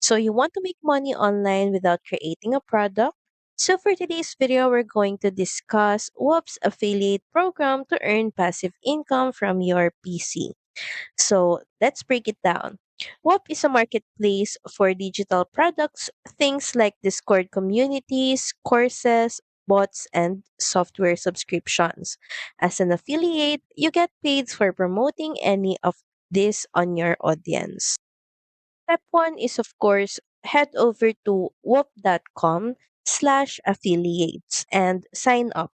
So you want to make money online without creating a product? So for today's video, we're going to discuss Whop's affiliate program to earn passive income from your PC. So let's break it down. Whop is a marketplace for digital products, things like Discord communities, courses, bots, and software subscriptions. As an affiliate, you get paid for promoting any of this on your audience. Step one is, of course, head over to whoop.com/affiliates and sign up.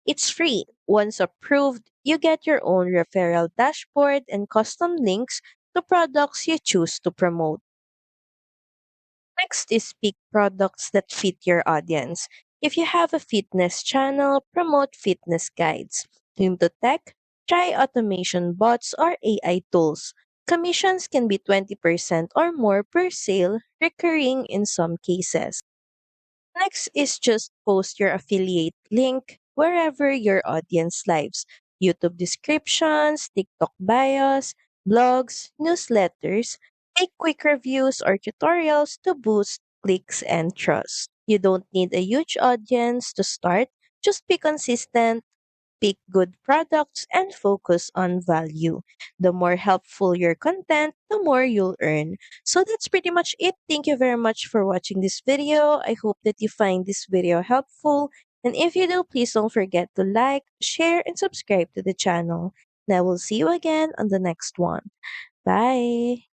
It's free. Once approved, you get your own referral dashboard and custom links to products you choose to promote. Next is pick products that fit your audience. If you have a fitness channel, promote fitness guides. Into tech, try automation bots or AI tools. Commissions can be 20% or more per sale, recurring in some cases. Next is just post your affiliate link wherever your audience lives. YouTube descriptions, TikTok bios, blogs, newsletters. Make quick reviews or tutorials to boost clicks and trust. You don't need a huge audience to start. Just be consistent, pick good products, and focus on value. The more helpful your content, the more you'll earn. So that's pretty much it. Thank you very much for watching this video. I hope that you find this video helpful. And if you do, please don't forget to like, share, and subscribe to the channel. And I will see you again on the next one. Bye.